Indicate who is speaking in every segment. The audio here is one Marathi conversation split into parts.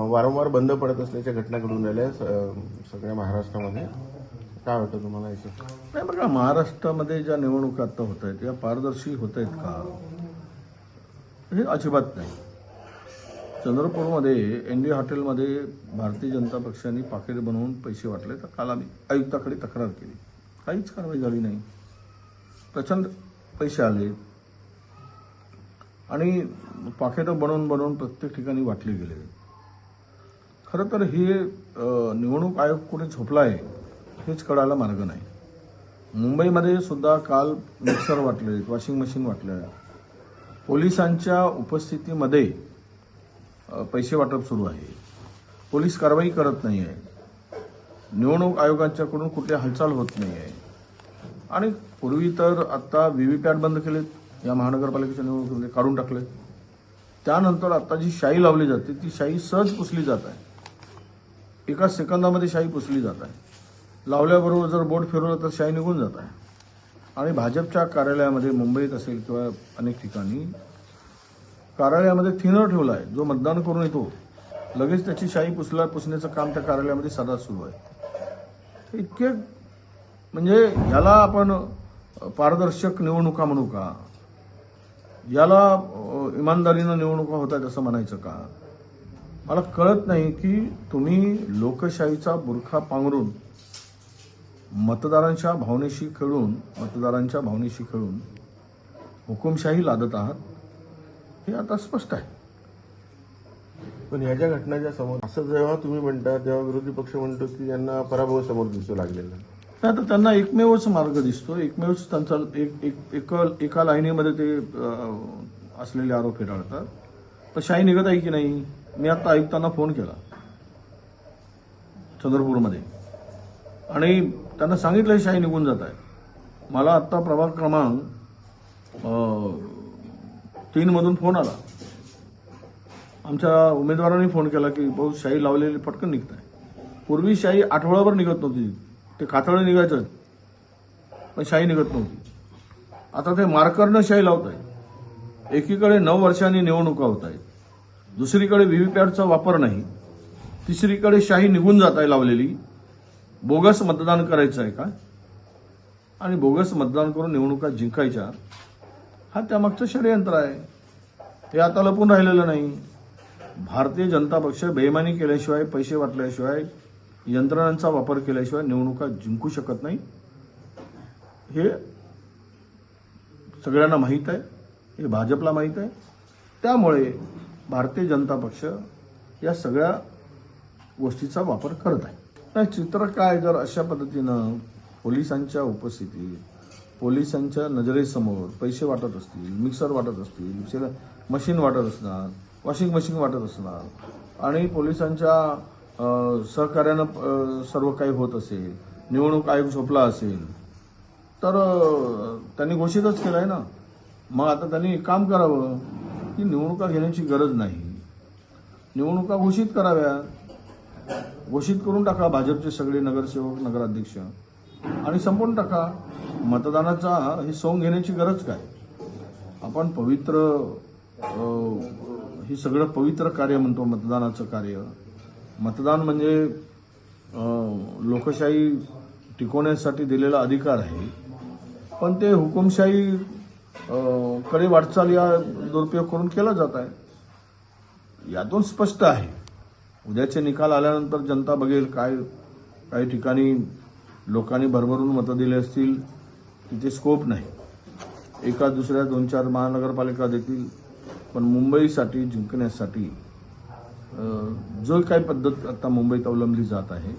Speaker 1: वारंवार बंद पडत असल्याच्या घटना घडून राहिल्या सगळ्या महाराष्ट्रामध्ये. काय वाटतं तुम्हाला याचं?
Speaker 2: नाही बघा, महाराष्ट्रामध्ये ज्या निवडणुका आता होत आहेत या पारदर्शी होत आहेत का? हे अजिबात नाही. चंद्रपूरमध्ये एनडी हॉटेलमध्ये भारतीय जनता पक्षाने पाकिट बनवून पैसे वाटले, तर काल आम्ही आयुक्ताकडे तक्रार केली, काहीच कारवाई झाली नाही. प्रचंड पैसे आले आणि पाकिटं बनवून प्रत्येक ठिकाणी वाटले गेले. खरं तर हे निवडणूक आयोग कुठे झोपला आहे हेच कळायला मार्ग नाही. मुंबईमध्ये सुद्धा काल मिक्सर वाटले, वॉशिंग मशीन वाटलं, पोलिसांच्या उपस्थितीमध्ये पैसे वाटप सुरू आहे. पोलीस कारवाई करत नाही आहे. निवडणूक आयोगांच्याकडून कुठली हालचाल होत नाही आहे. आणि पूर्वी तर आता व्हीव्हीपॅट बंद केलेत या महानगरपालिकेच्या निवडणुकीमध्ये, काढून टाकले. त्यानंतर आता जी शाई लावली जाते ती शाई सहज पुसली जात आहे. एका सेकंदामध्ये शाई पुसली जात आहे. लावल्याबरोबर जर बोट फिरवलं तर शाई निघून जात आहे. आणि भाजपच्या कार्यालयामध्ये मुंबईत असेल किंवा अनेक ठिकाणी कार्यालयामध्ये थिनर ठेवला आहे. जो मतदान करून येतो लगेच त्याची शाई पुसण्याचं काम त्या कार्यालयामध्ये सदा सुरू आहे. इतके म्हणजे याला आपण पारदर्शक निवडणुका म्हणू का? याला इमानदारीनं निवडणुका होत आहेत असं म्हणायचं का? मला कळत नाही की तुम्ही लोकशाहीचा बुरखा पांघरून मतदारांच्या भावनेशी खेळून हुकुमशाही लादत आहात. हे आता स्पष्ट आहे.
Speaker 1: पण ह्या ज्या घटनाच्या समोर असं जेव्हा तुम्ही म्हणता तेव्हा विरोधी पक्ष म्हणतो की यांना पराभव समोर दिसू लागलेला.
Speaker 2: आता त्यांना एकमेवच मार्ग दिसतो, एकमेवच त्यांचा एका लाईनीमध्ये ते असलेले आरोप फेटाळतात. तर शाही निघत आहे की नाही? मी आता आयुक्तांना फोन केला चंद्रपूरमध्ये आणि त्यांना सांगितलं शाही निघून जात आहे. मला आत्ता प्रभाग क्रमांक 3 मधून फोन आला. आमच्या उमेदवारांनी फोन केला की भाऊ शाही लावलेली पटकन निघत आहे. पूर्वी शाही आठवड्याभर निघत नव्हती, ते कातळं निघायचं पण शाही निघत नव्हती. आता ते मार्करनं शाही लावत आहे. एकीकडे 9 वर्षांनी निवडणुका होत आहेत, दुसरीकडे व्हीव्हीपॅटचा वापर नाही, तिसरीकडे शाही निघून जात आहे लावलेली. बोगस मतदान करायचं आहे का? आणि बोगस मतदान करून निवडणुका जिंकायच्या, हा त्यामागचं षडयंत्र आहे. हे आता लपून राहिलेलं नाही. भारतीय जनता पक्ष बेईमानी केल्याशिवाय, पैसे वाटल्याशिवाय, यंत्रणांचा वापर केल्याशिवाय निवडणुका जिंकू शकत नाही. हे सगळ्यांना माहीत आहे, हे भाजपला माहीत आहे. त्यामुळे भारतीय जनता पक्ष या सगळ्या गोष्टीचा वापर करत आहे. नाही, चित्र काय, जर अशा पद्धतीनं पोलिसांच्या उपस्थितीत, पोलिसांच्या नजरेसमोर पैसे वाटत असतील, मिक्सर वाटत असतील, मशीन वाटत असणार, वॉशिंग मशीन वाटत असणार आणि पोलिसांच्या सहकार्यानं सर्व काही होत असेल, निवडणूक आयोग झोपला असेल, तर त्यांनी घोषितच केलं आहे ना. मग आता त्यांनी काम करावं की निवडणुका घेण्याची गरज नाही, निवडणुका घोषित कराव्या. घोषित करून टाका भाजपचे सगळे नगरसेवक, नगराध्यक्ष आणि संपवून टाका. मतदानाचा हे सोंग घेण्याची गरज काय? आपण पवित्र, हे सगळं पवित्र कार्य म्हणतो मतदानाचं कार्य. मतदान म्हणजे लोकशाही टिकवण्यासाठी दिलेला अधिकार आहे. पण ते हुकुमशाही कडे वाटचाल या दुरुपयोग करून केला जात आहे. यातून स्पष्ट आहे. उद्याचे निकाल आल्यानंतर जनता बघेल. काही ठिकाणी लोकांनी भरभरून मतं दिले असतील, तिथे स्कोप नाही. एका दुसऱ्या 2-4 महानगरपालिका देतील. पण मुंबईसाठी जिंकण्यासाठी जो काही पद्धत आता मुंबईत अवलंबली जात आहे,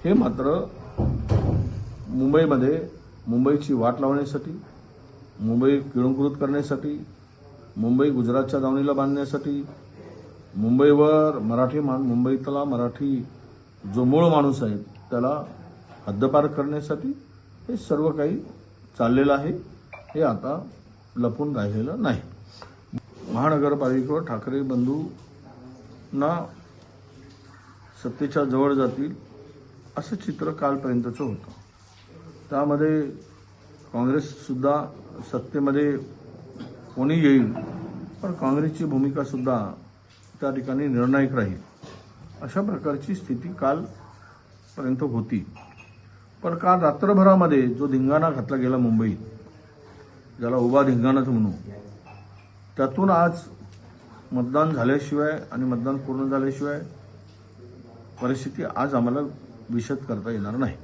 Speaker 2: हे मात्र मुंबईमध्ये मुंबईची वाट लावण्यासाठी, मुंबई गिळंकृत करण्यासाठी, मुंबई गुजरातच्या दावणीला बांधण्यासाठी, मुंबईवर मुंबईतला मराठी जो मूळ माणूस आहे त्याला हद्दपार करण्यासाठी हे सर्व काही चाललेलं आहे. हे आता लपून राहिलेलं नाही. महानगरपालिकेवर ठाकरे बंधूंना सत्तेच्या जवळ जातील असं चित्र कालपर्यंतचं होतं. त्यामध्ये काँग्रेससुद्धा सत्तेमध्ये कोणी येईल, पण काँग्रेसची भूमिका सुद्धा त्या ठिकाणी निर्णायक राहील. अशा प्रकारची स्थिती कालपर्यंत होती. पण काल रात्रभरामध्ये जो धिंगाणा घातला गेला मुंबईत, ज्याला उभा धिंगाणाच म्हणू, त्यातून आज मतदान झाल्याशिवाय आणि मतदान पूर्ण झाल्याशिवाय परिस्थिती आज आम्हाला विशद करता येणार नाही.